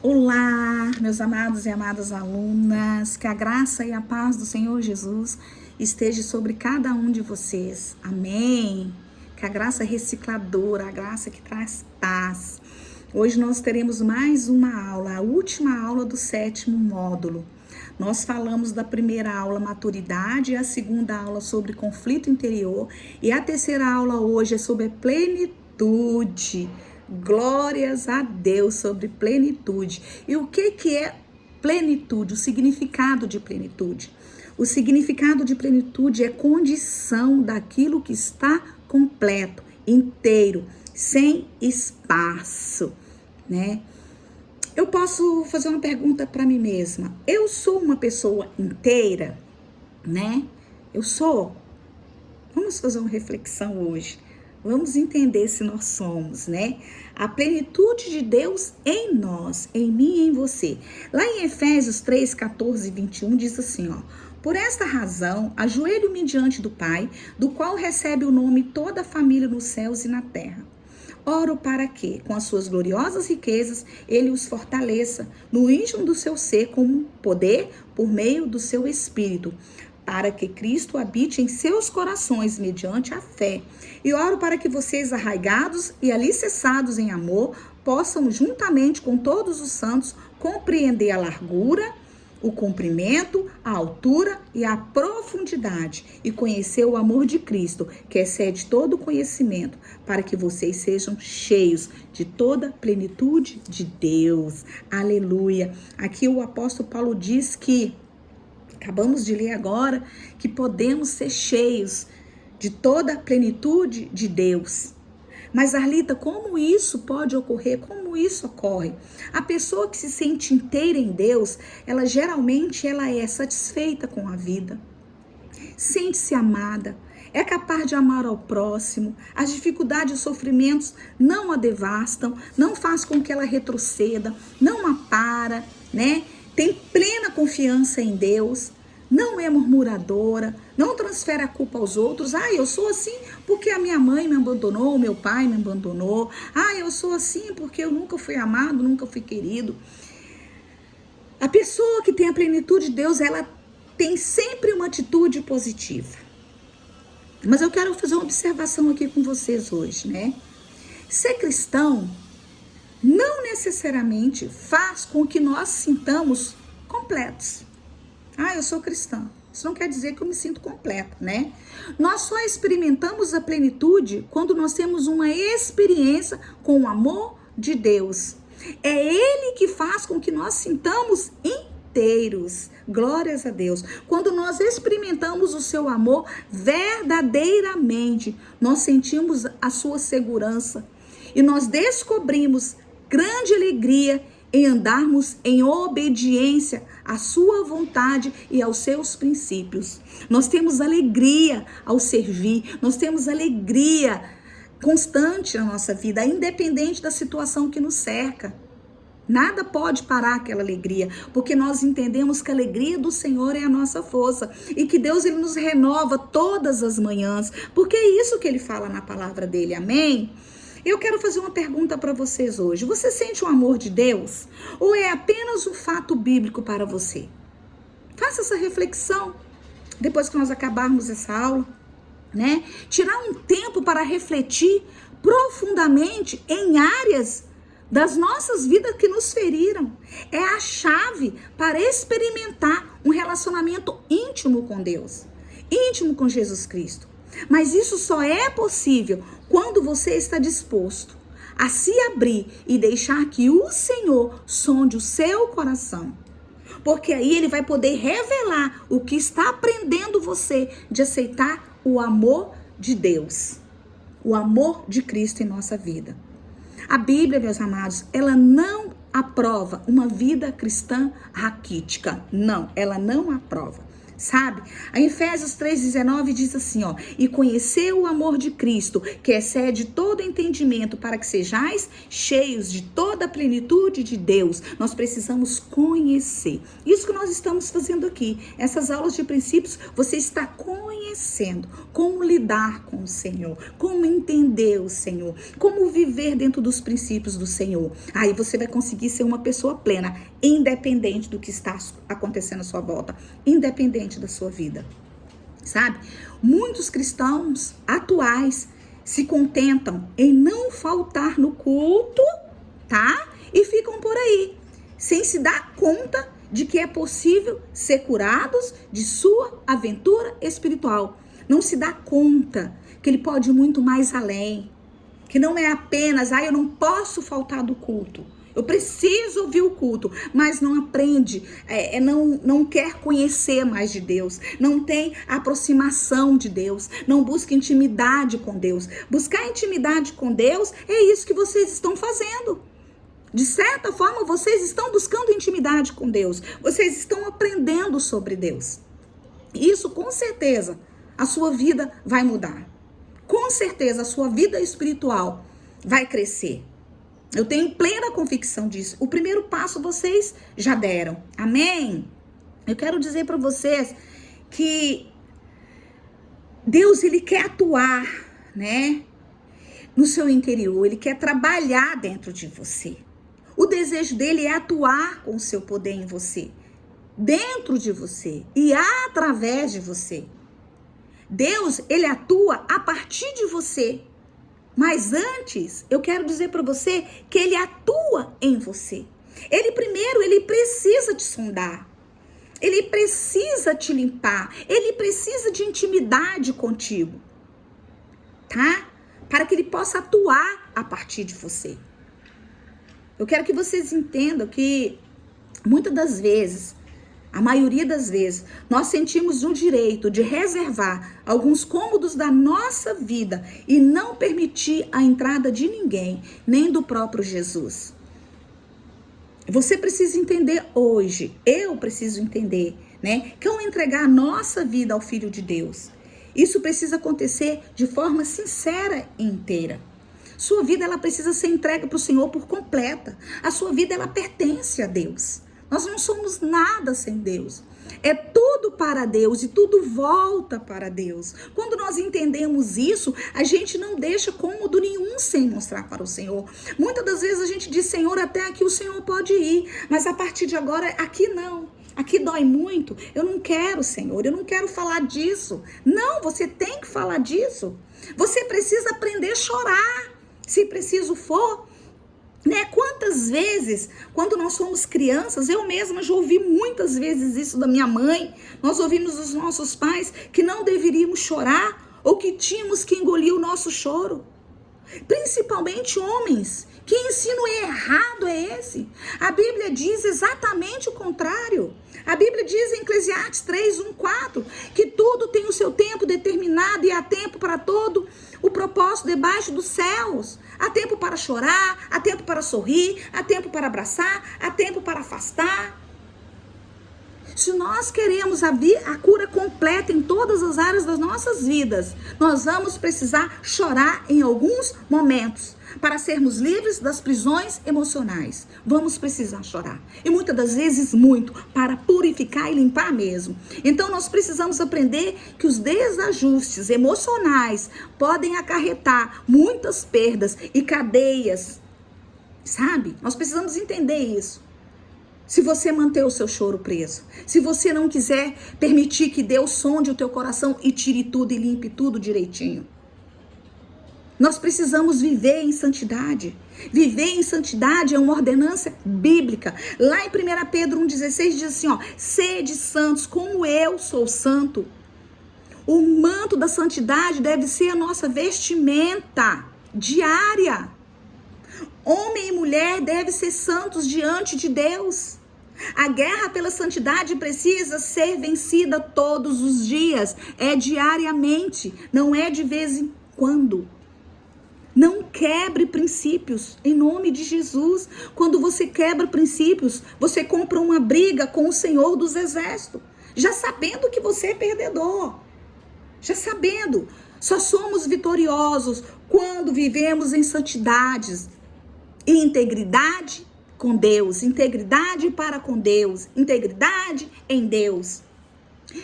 Olá, meus amados e amadas alunas, que a graça e a paz do Senhor Jesus esteja sobre cada um de vocês, amém? Que a graça recicladora, a graça que traz paz. Hoje nós teremos mais uma aula, a última aula do 7º módulo. Nós falamos da primeira aula, maturidade, a segunda aula sobre conflito interior e a terceira aula hoje é sobre plenitude. Glórias a Deus sobre plenitude. E o que é plenitude? O significado de plenitude. O significado de plenitude é condição daquilo que está completo, inteiro, sem espaço, né? Eu posso fazer uma pergunta para mim mesma. Eu sou uma pessoa inteira, né? Eu sou? Vamos fazer uma reflexão hoje. Vamos entender se nós somos, né? A plenitude de Deus em nós, em mim e em você. Lá em Efésios 3, 14 e 21 diz assim, ó. Por esta razão, ajoelho-me diante do Pai, do qual recebe o nome toda a família nos céus e na terra. Oro para que, com as suas gloriosas riquezas, ele os fortaleça no íntimo do seu ser com poder por meio do seu Espírito, para que Cristo habite em seus corações mediante a fé. E oro para que vocês, arraigados e alicerçados em amor, possam, juntamente com todos os santos, compreender a largura, o comprimento, a altura e a profundidade e conhecer o amor de Cristo, que excede todo conhecimento, para que vocês sejam cheios de toda a plenitude de Deus. Aleluia! Aqui o apóstolo Paulo diz que acabamos de ler agora que podemos ser cheios de toda a plenitude de Deus. Mas, Arlita, como isso pode ocorrer? Como isso ocorre? A pessoa que se sente inteira em Deus, ela geralmente é satisfeita com a vida, sente-se amada, é capaz de amar ao próximo, as dificuldades e os sofrimentos não a devastam, não faz com que ela retroceda, não a para, né? Tem plena confiança em Deus, não é murmuradora, não transfere a culpa aos outros. Eu sou assim porque a minha mãe me abandonou, o meu pai me abandonou. Eu sou assim porque eu nunca fui amado, nunca fui querido. A pessoa que tem a plenitude de Deus, ela tem sempre uma atitude positiva. Mas eu quero fazer uma observação aqui com vocês hoje, né? Ser cristão não necessariamente faz com que nós sintamos completos. Eu sou cristã. Isso não quer dizer que eu me sinto completa, né? Nós só experimentamos a plenitude quando nós temos uma experiência com o amor de Deus. É Ele que faz com que nós sintamos inteiros. Glórias a Deus. Quando nós experimentamos o seu amor verdadeiramente, nós sentimos a sua segurança e nós descobrimos grande alegria em andarmos em obediência à sua vontade e aos seus princípios. Nós temos alegria ao servir, nós temos alegria constante na nossa vida, independente da situação que nos cerca. Nada pode parar aquela alegria, porque nós entendemos que a alegria do Senhor é a nossa força e que Deus ele nos renova todas as manhãs, porque é isso que ele fala na palavra dele, amém? Eu quero fazer uma pergunta para vocês hoje. Você sente o amor de Deus? Ou é apenas um fato bíblico para você? Faça essa reflexão depois que nós acabarmos essa aula, né? Tirar um tempo para refletir profundamente em áreas das nossas vidas que nos feriram. É a chave para experimentar um relacionamento íntimo com Deus, íntimo com Jesus Cristo. Mas isso só é possível quando você está disposto a se abrir e deixar que o Senhor sonde o seu coração. Porque aí ele vai poder revelar o que está prendendo você de aceitar o amor de Deus, o amor de Cristo em nossa vida. A Bíblia, meus amados, ela não aprova uma vida cristã raquítica. Não, ela não aprova. sabe? A Efésios 3,19 diz assim, ó: e conhecer o amor de Cristo, que excede todo entendimento, para que sejais cheios de toda a plenitude de Deus. Nós precisamos conhecer. Isso que nós estamos fazendo aqui, essas aulas de princípios, você está conhecendo como lidar com o Senhor, como entender o Senhor, como viver dentro dos princípios do Senhor. Aí você vai conseguir ser uma pessoa plena, independente do que está acontecendo à sua volta, independente da sua vida, sabe? Muitos cristãos atuais se contentam em não faltar no culto, tá? E ficam por aí, sem se dar conta de que é possível ser curados de sua aventura espiritual. Não se dá conta que ele pode ir muito mais além, que não é apenas, eu não posso faltar do culto. Eu preciso ouvir o culto, mas não aprende, não quer conhecer mais de Deus, não tem aproximação de Deus, não busca intimidade com Deus. Buscar intimidade com Deus é isso que vocês estão fazendo. De certa forma, vocês estão buscando intimidade com Deus, vocês estão aprendendo sobre Deus. Isso, com certeza, a sua vida vai mudar. Com certeza, a sua vida espiritual vai crescer. Eu tenho plena convicção disso. O primeiro passo vocês já deram. Amém? Eu quero dizer para vocês que Deus, ele quer atuar, né, no seu interior. Ele quer trabalhar dentro de você. O desejo dele é atuar com o seu poder em você, dentro de você e através de você. Deus, ele atua a partir de você. Mas antes, eu quero dizer para você que ele atua em você. Ele primeiro, ele precisa te sondar. Ele precisa te limpar. Ele precisa de intimidade contigo. Tá? Para que ele possa atuar a partir de você. Eu quero que vocês entendam que muitas das vezes, a maioria das vezes, nós sentimos o direito de reservar alguns cômodos da nossa vida e não permitir a entrada de ninguém, nem do próprio Jesus. Você precisa entender hoje, eu preciso entender, né, que ao entregar a nossa vida ao Filho de Deus, isso precisa acontecer de forma sincera e inteira. Sua vida, ela precisa ser entregue para o Senhor por completa. A sua vida, ela pertence a Deus. Nós não somos nada sem Deus. É tudo para Deus e tudo volta para Deus. Quando nós entendemos isso, a gente não deixa cômodo nenhum sem mostrar para o Senhor. Muitas das vezes a gente diz, Senhor, até aqui o Senhor pode ir, mas a partir de agora, aqui não. Aqui dói muito. Eu não quero, Senhor, eu não quero falar disso. Não, você tem que falar disso. Você precisa aprender a chorar, se preciso for. Né? Quantas vezes, quando nós somos crianças, eu mesma já ouvi muitas vezes isso da minha mãe, nós ouvimos dos nossos pais que não deveríamos chorar ou que tínhamos que engolir o nosso choro. Principalmente homens. Que ensino errado é esse? A Bíblia diz exatamente o contrário. A Bíblia diz em Eclesiastes 3:1-4 que tudo tem o seu tempo determinado e há tempo para todo o propósito debaixo dos céus. Há tempo para chorar, há tempo para sorrir, há tempo para abraçar, há tempo para afastar. Se nós queremos a cura completa em todas as áreas das nossas vidas, nós vamos precisar chorar em alguns momentos. Para sermos livres das prisões emocionais, vamos precisar chorar. E muitas das vezes muito, para purificar e limpar mesmo. Então nós precisamos aprender que os desajustes emocionais podem acarretar muitas perdas e cadeias. Sabe? Nós precisamos entender isso. Se você manter o seu choro preso, se você não quiser permitir que Deus sonde o teu coração e tire tudo e limpe tudo direitinho. Nós precisamos viver em santidade. Viver em santidade é uma ordenança bíblica. Lá em 1 Pedro 1,16 diz assim, ó, sede santos como eu sou santo. O manto da santidade deve ser a nossa vestimenta diária. Homem e mulher devem ser santos diante de Deus. A guerra pela santidade precisa ser vencida todos os dias. É diariamente, não é de vez em quando. Não quebre princípios, em nome de Jesus. Quando você quebra princípios, você compra uma briga com o Senhor dos Exércitos. já sabendo que você é perdedor, já sabendo. Só somos vitoriosos quando vivemos em santidades e integridade com Deus, integridade para com Deus, integridade em Deus.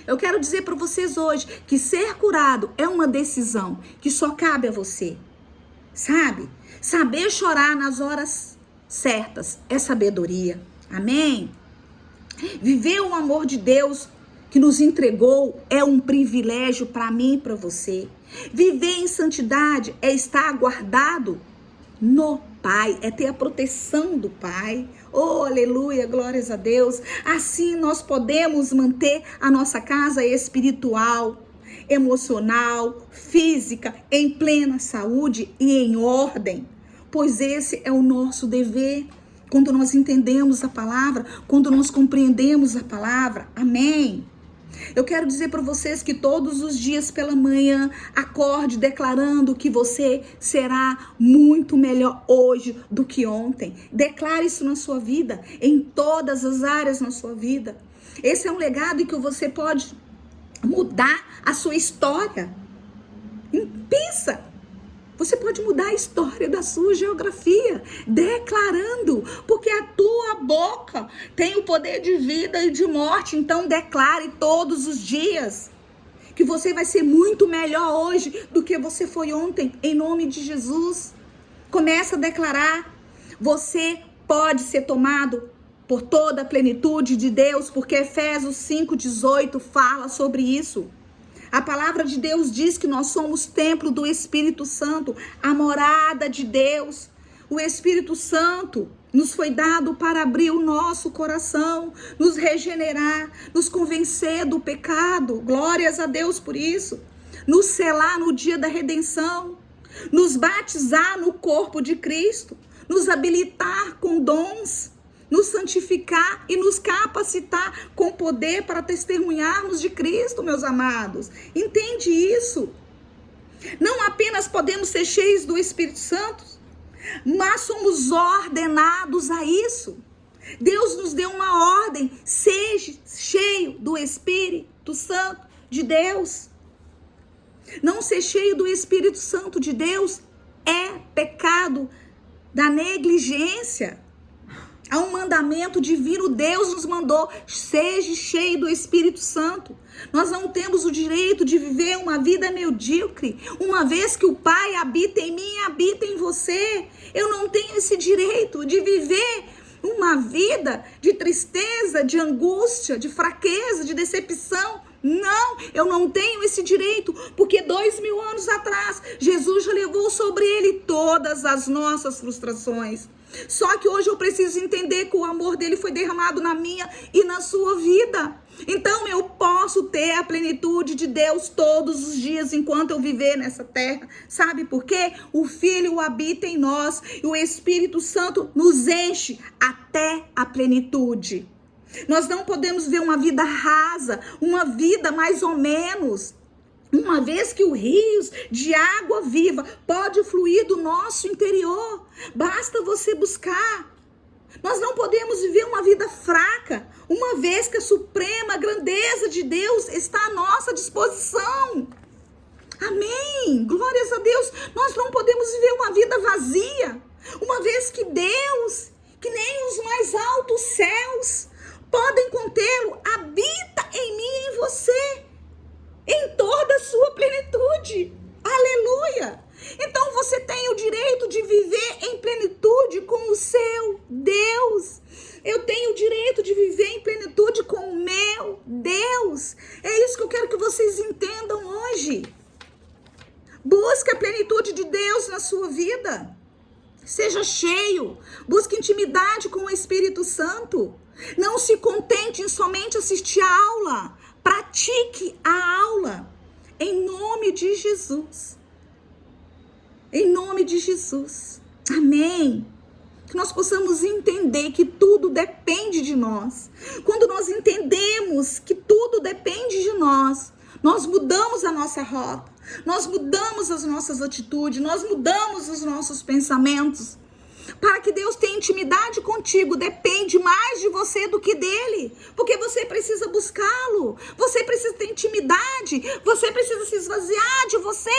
Eu quero dizer para vocês hoje que ser curado é uma decisão que só cabe a você, sabe? Saber chorar nas horas certas é sabedoria, amém? Viver o amor de Deus que nos entregou é um privilégio para mim e para você. Viver em santidade é estar guardado no Pai, é ter a proteção do Pai. Oh, aleluia, glórias a Deus. Assim nós podemos manter a nossa casa espiritual, emocional, física, em plena saúde e em ordem. Pois esse é o nosso dever. Quando nós entendemos a palavra, quando nós compreendemos a palavra. Amém. Eu quero dizer para vocês que todos os dias pela manhã, acorde declarando que você será muito melhor hoje do que ontem. Declare isso na sua vida, em todas as áreas na sua vida. Esse é um legado em que você pode mudar a sua história. Pensa. Você pode mudar a história da sua geografia, declarando, porque a tua boca tem o poder de vida e de morte. Então declare todos os dias que você vai ser muito melhor hoje do que você foi ontem, em nome de Jesus. Começa a declarar. Você pode ser tomado por toda a plenitude de Deus, porque Efésios 5:18 fala sobre isso. A palavra de Deus diz que nós somos templo do Espírito Santo, a morada de Deus. O Espírito Santo nos foi dado para abrir o nosso coração, nos regenerar, nos convencer do pecado. Glórias a Deus por isso. Nos selar no dia da redenção, nos batizar no corpo de Cristo, nos habilitar com dons, nos santificar e nos capacitar com poder para testemunharmos de Cristo, meus amados. Entende isso? Não apenas podemos ser cheios do Espírito Santo, mas somos ordenados a isso. Deus nos deu uma ordem: seja cheio do Espírito Santo de Deus. Não ser cheio do Espírito Santo de Deus é pecado da negligência. Há um mandamento divino, Deus nos mandou: seja cheio do Espírito Santo. Nós não temos o direito de viver uma vida medíocre, uma vez que o Pai habita em mim e habita em você. Eu não tenho esse direito de viver uma vida de tristeza, de angústia, de fraqueza, de decepção. Não, eu não tenho esse direito, porque 2000 anos atrás, Jesus já levou sobre ele todas as nossas frustrações. Só que hoje eu preciso entender que o amor dele foi derramado na minha e na sua vida. Então eu posso ter a plenitude de Deus todos os dias enquanto eu viver nessa terra. Sabe por quê? O Filho habita em nós e o Espírito Santo nos enche até a plenitude. Nós não podemos ver uma vida rasa, uma vida mais ou menos. Uma vez que os rios de água viva pode fluir do nosso interior, basta você buscar. Nós não podemos viver uma vida fraca, uma vez que a suprema grandeza de Deus está à nossa disposição. Amém, glórias a Deus. Nós não podemos viver uma vida vazia, uma vez que Deus, que nem os mais altos céus podem contê-lo, habita em mim e em você, em toda a sua plenitude. Aleluia! Então você tem o direito de viver em plenitude com o seu Deus. Eu tenho o direito de viver em plenitude com o meu Deus. É isso que eu quero que vocês entendam hoje. Busque a plenitude de Deus na sua vida. Seja cheio. Busque intimidade com o Espírito Santo. Não se contente em somente assistir a aula. Pratique a aula. Em nome de Jesus. Em nome de Jesus. Amém. Que nós possamos entender que tudo depende de nós. Quando nós entendemos que tudo depende de nós, nós mudamos a nossa rota. Nós mudamos as nossas atitudes. Nós mudamos os nossos pensamentos. Para que Deus tenha intimidade contigo, depende mais de você do que dele. Porque você precisa buscá-lo. Você precisa ter intimidade. Você precisa se esvaziar de você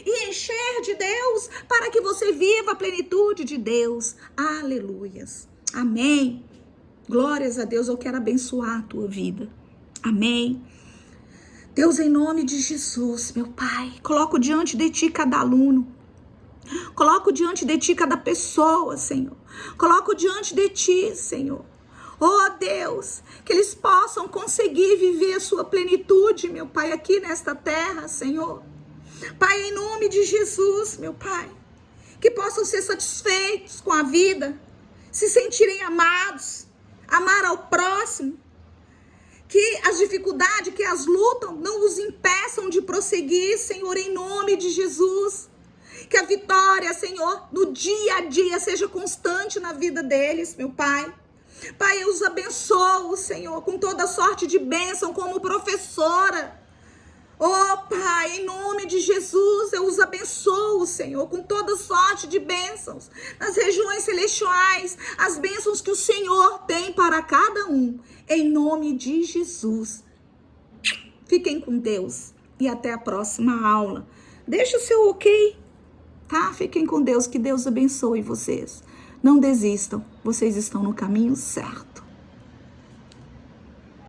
e encher de Deus para que você viva a plenitude de Deus. Aleluias. Amém. Glórias a Deus. Eu quero abençoar a tua vida. Amém. Deus, em nome de Jesus, meu Pai, coloco diante de ti cada aluno. Coloco diante de ti cada pessoa, Senhor. Coloco diante de ti, Senhor. Oh, Deus, que eles possam conseguir viver a sua plenitude, meu Pai, aqui nesta terra, Senhor. Pai, em nome de Jesus, meu Pai, que possam ser satisfeitos com a vida, se sentirem amados, amar ao próximo. Que as dificuldades, que as lutas não os impeçam de prosseguir, Senhor, em nome de Jesus. Que a vitória, Senhor, no dia a dia seja constante na vida deles, meu Pai. Pai, eu os abençoo, Senhor, com toda sorte de bênção como professora. Oh, Pai, em nome de Jesus, eu os abençoo, Senhor, com toda sorte de bênçãos nas regiões celestiais, as bênçãos que o Senhor tem para cada um, em nome de Jesus. Fiquem com Deus e até a próxima aula. Deixa o seu ok, tá? Fiquem com Deus, que Deus abençoe vocês. Não desistam, vocês estão no caminho certo.